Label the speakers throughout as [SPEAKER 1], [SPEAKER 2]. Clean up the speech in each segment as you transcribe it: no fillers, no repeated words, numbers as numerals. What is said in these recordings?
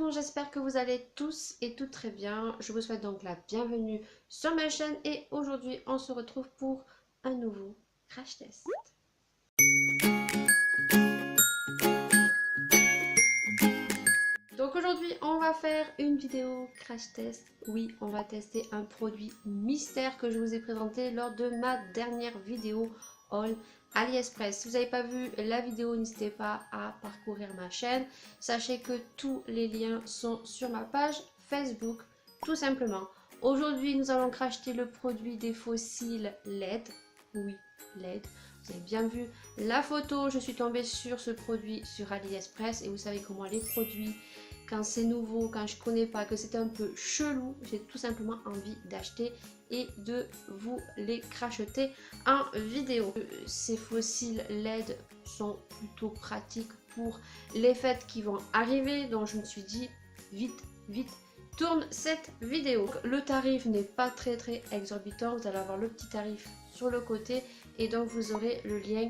[SPEAKER 1] monde, j'espère que vous allez tous et toutes très bien. Je vous souhaite donc la bienvenue sur ma chaîne et aujourd'hui on se retrouve pour un nouveau crash test. Donc aujourd'hui on va faire une vidéo crash test. Oui, on va tester un produit mystère que je vous ai présenté lors de ma dernière vidéo haul AliExpress. Si vous n'avez pas vu la vidéo, n'hésitez pas à parcourir ma chaîne. Sachez que tous les liens sont sur ma page Facebook, tout simplement. Aujourd'hui, nous allons cracher le produit des fossiles LED. Oui, LED. Vous avez bien vu la photo. Je suis tombée sur ce produit sur AliExpress et vous savez comment les produits, quand c'est nouveau, quand je connais pas, que c'est un peu chelou, j'ai tout simplement envie d'acheter et de vous les cracheter en vidéo. Ces fossiles LED sont plutôt pratiques pour les fêtes qui vont arriver, donc je me suis dit vite tourne cette vidéo. Le tarif n'est pas très exorbitant, vous allez avoir le petit tarif sur le côté et donc vous aurez le lien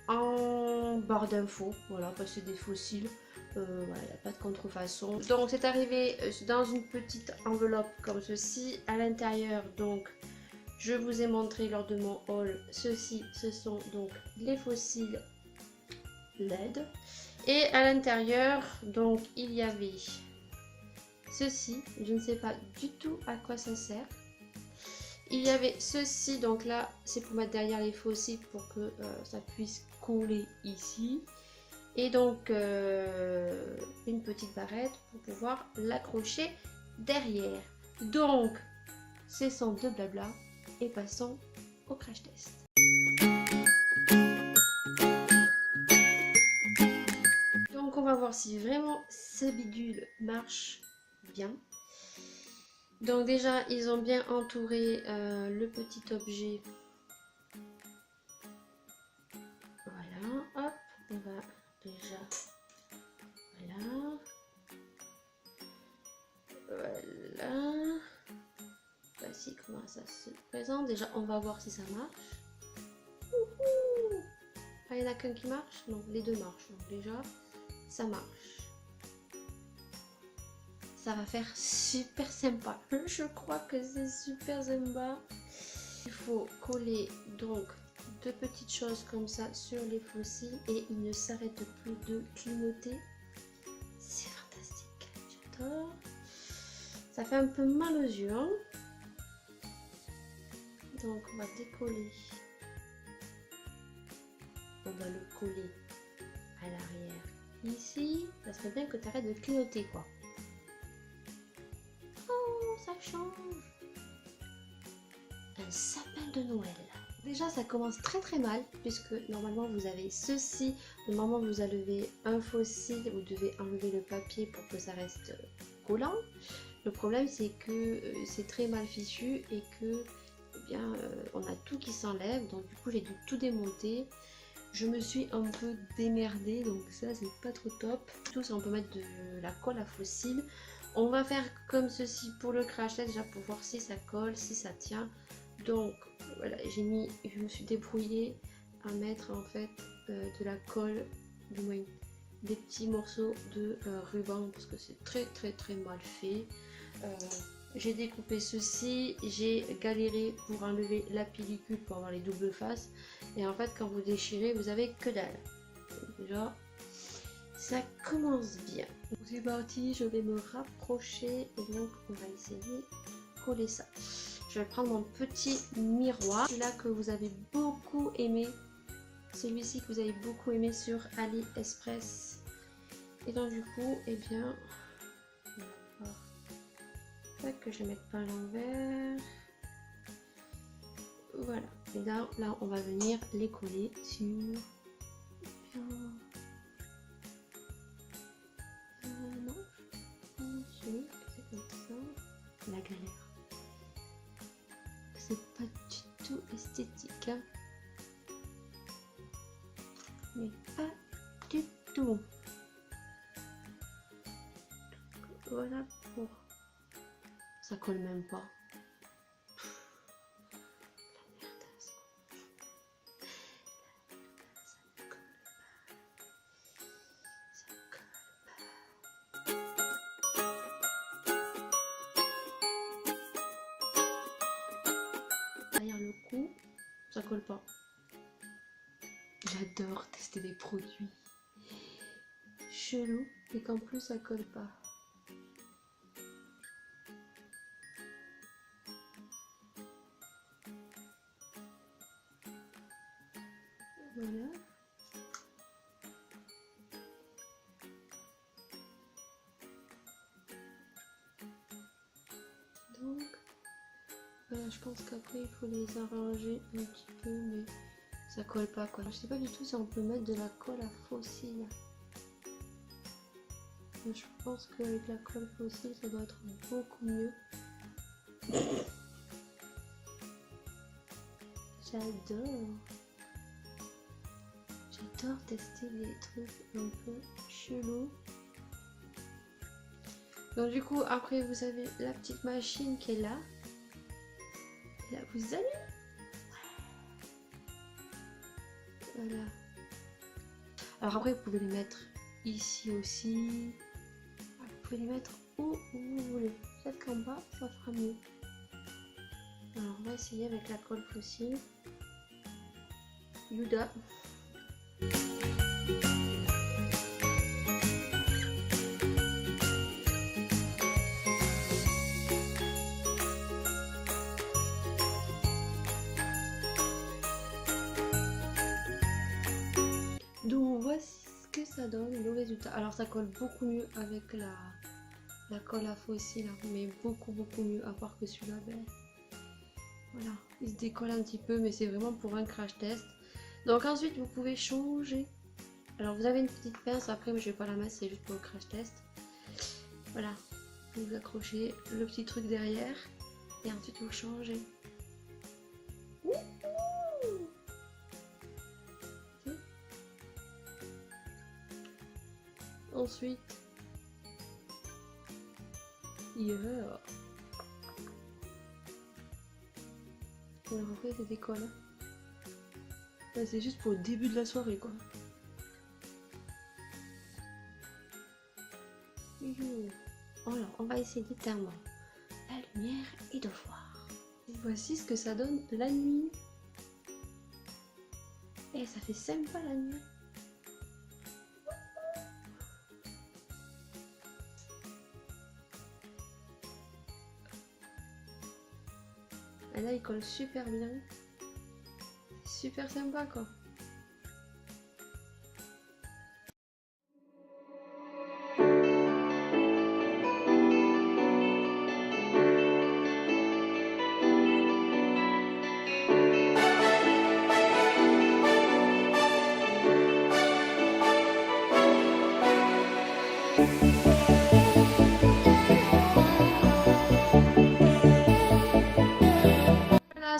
[SPEAKER 1] en barre d'infos, voilà, parce que c'est des fossiles. Voilà, il n'y a pas de contrefaçon. Donc c'est arrivé dans une petite enveloppe comme ceci. À l'intérieur, donc je vous ai montré lors de mon haul, ceci, ce sont donc les fossiles LED. Et à l'intérieur, donc il y avait ceci, je ne sais pas du tout à quoi ça sert. Il y avait ceci, donc là c'est pour mettre derrière les fossiles pour que ça puisse coller ici. Et donc une petite barrette pour pouvoir l'accrocher derrière. Donc c'est sans de blabla et passons au crash test. Donc on va voir si vraiment ce bidule marche bien. Donc déjà ils ont bien entouré le petit objet. Voilà, hop, on va déjà, voilà, voici comment ça se présente. Déjà on va voir si ça marche. Ah, il n'y en a qu'un qui marche? Non, les deux marchent, donc déjà ça marche. Ça va faire super sympa, je crois que c'est super sympa. Il faut coller donc deux petites choses comme ça sur les fossiles et il ne s'arrête plus de clignoter. C'est fantastique, j'adore. Ça fait un peu mal aux yeux, hein. Donc on va décoller. On va le coller à l'arrière ici. Ça serait bien que tu arrêtes de clignoter, quoi. Oh, ça change. Un sapin de Noël. Déjà ça commence très mal puisque normalement vous avez ceci. Au moment où vous enlevez un fossile, vous devez enlever le papier pour que ça reste collant. Le problème c'est que c'est très mal fichu et que on a tout qui s'enlève, donc du coup j'ai dû tout démonter. Je me suis un peu démerdée, donc ça c'est pas trop top. Tout ça on peut mettre de la colle à fossile. On va faire comme ceci pour le crash test déjà pour voir si ça colle, si ça tient. Donc voilà, je me suis débrouillée à mettre en fait de la colle, du moins des petits morceaux de ruban parce que c'est très mal fait. J'ai découpé ceci, j'ai galéré pour enlever la pellicule pour avoir les doubles faces et en fait quand vous déchirez vous avez que dalle. Donc, déjà ça commence bien. C'est parti, je vais me rapprocher et donc on va essayer de coller ça. Je vais prendre mon petit miroir, celui-là que vous avez beaucoup aimé, celui-ci que vous avez beaucoup aimé sur AliExpress. Et donc du coup, eh bien, que je ne mette pas à l'envers. Voilà. Et là, on va venir les coller sur. Non, c'est comme ça. La galère. C'est pas du tout esthétique, hein. Mais pas du tout. Donc, voilà pour. Ça colle même pas. Ça colle pas. J'adore tester des produits chelous et qu'en plus ça colle pas. Voilà. Donc, voilà, je pense qu'après il faut les arranger un petit peu, mais ça colle pas quoi. Je sais pas du tout si on peut mettre de la colle à fossile. Mais je pense qu'avec la colle fossile ça doit être beaucoup mieux. J'adore. J'adore tester des trucs un peu chelous. Donc du coup après vous avez la petite machine qui est là. Et là vous allez. Voilà. Alors après vous pouvez les mettre ici aussi. Vous pouvez les mettre où vous voulez. Peut-être qu'en bas ça fera mieux. Alors on va essayer avec la colle fossile. Yuda. Donc voici ce que ça donne, le résultat. Alors ça colle beaucoup mieux avec la colle à fossile, hein, mais beaucoup mieux, à part que celui-là, ben, voilà, il se décolle un petit peu, mais c'est vraiment pour un crash test. Donc ensuite vous pouvez changer. Alors vous avez une petite pince, après mais je vais pas la mettre, c'est juste pour le crash test. Voilà, vous accrochez le petit truc derrière et ensuite vous changez. Ensuite, yeah. Alors après ça décolle. C'est juste pour le début de la soirée quoi. Alors on va essayer d'éteindre la lumière et de voir. Et voici ce que ça donne la nuit. Et ça fait sympa la nuit. Et là il colle super bien. Super sympa quoi.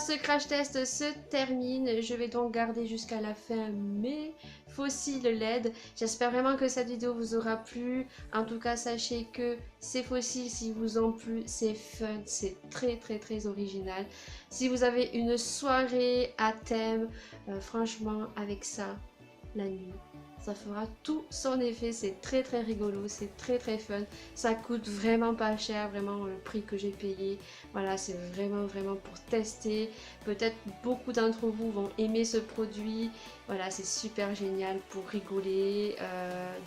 [SPEAKER 1] Ce crash test se termine. Je vais donc garder jusqu'à la fin mes fossiles LED. J'espère vraiment que cette vidéo vous aura plu. En tout cas, sachez que ces fossiles, s'ils vous ont plu, c'est fun, c'est très original. Si vous avez une soirée à thème, franchement, avec ça, la nuit, ça fera tout son effet. C'est très rigolo, c'est très fun. Ça coûte vraiment pas cher, vraiment le prix que j'ai payé. Voilà, c'est vraiment pour tester. Peut-être beaucoup d'entre vous vont aimer ce produit. Voilà, c'est super génial pour rigoler.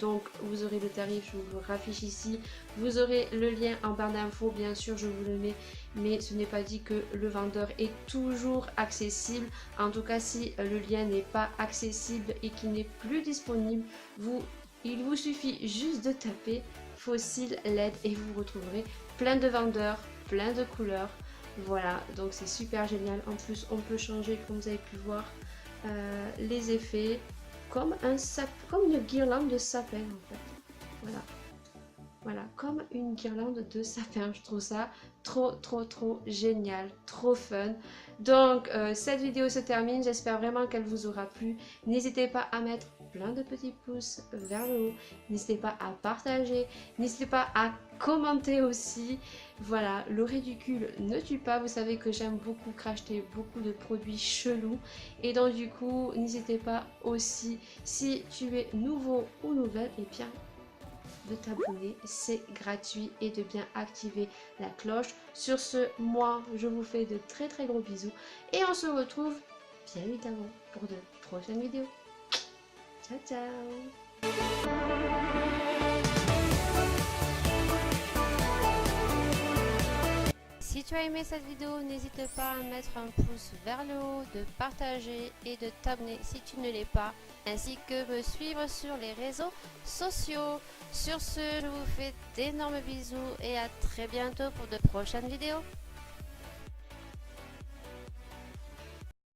[SPEAKER 1] Donc vous aurez le tarif, je vous le raffiche ici. Vous aurez le lien en barre d'infos, bien sûr je vous le mets, mais ce n'est pas dit que le vendeur est toujours accessible. En tout cas, si le lien n'est pas accessible et qu'il n'est plus disponible, il vous suffit juste de taper fossile LED et vous retrouverez plein de vendeurs, plein de couleurs. Voilà, donc c'est super génial. En plus, on peut changer, comme vous avez pu voir, les effets comme une guirlande de sapin en fait. Voilà, comme une guirlande de sapin. Je trouve ça trop génial, trop fun. Donc cette vidéo se termine, j'espère vraiment qu'elle vous aura plu. N'hésitez pas à mettre plein de petits pouces vers le haut, n'hésitez pas à partager, n'hésitez pas à commenter aussi. Voilà, le ridicule ne tue pas, vous savez que j'aime beaucoup cracher beaucoup de produits chelous, et donc du coup n'hésitez pas aussi, si tu es nouveau ou nouvelle, et bien de t'abonner, c'est gratuit, et de bien activer la cloche. Sur ce, moi je vous fais de très gros bisous et on se retrouve bien évidemment pour de prochaines vidéos. Ciao ciao. Si tu as aimé cette vidéo, n'hésite pas à mettre un pouce vers le haut, de partager et de t'abonner si tu ne l'es pas, ainsi que me suivre sur les réseaux sociaux. Sur ce, je vous fais d'énormes bisous et à très bientôt pour de prochaines vidéos.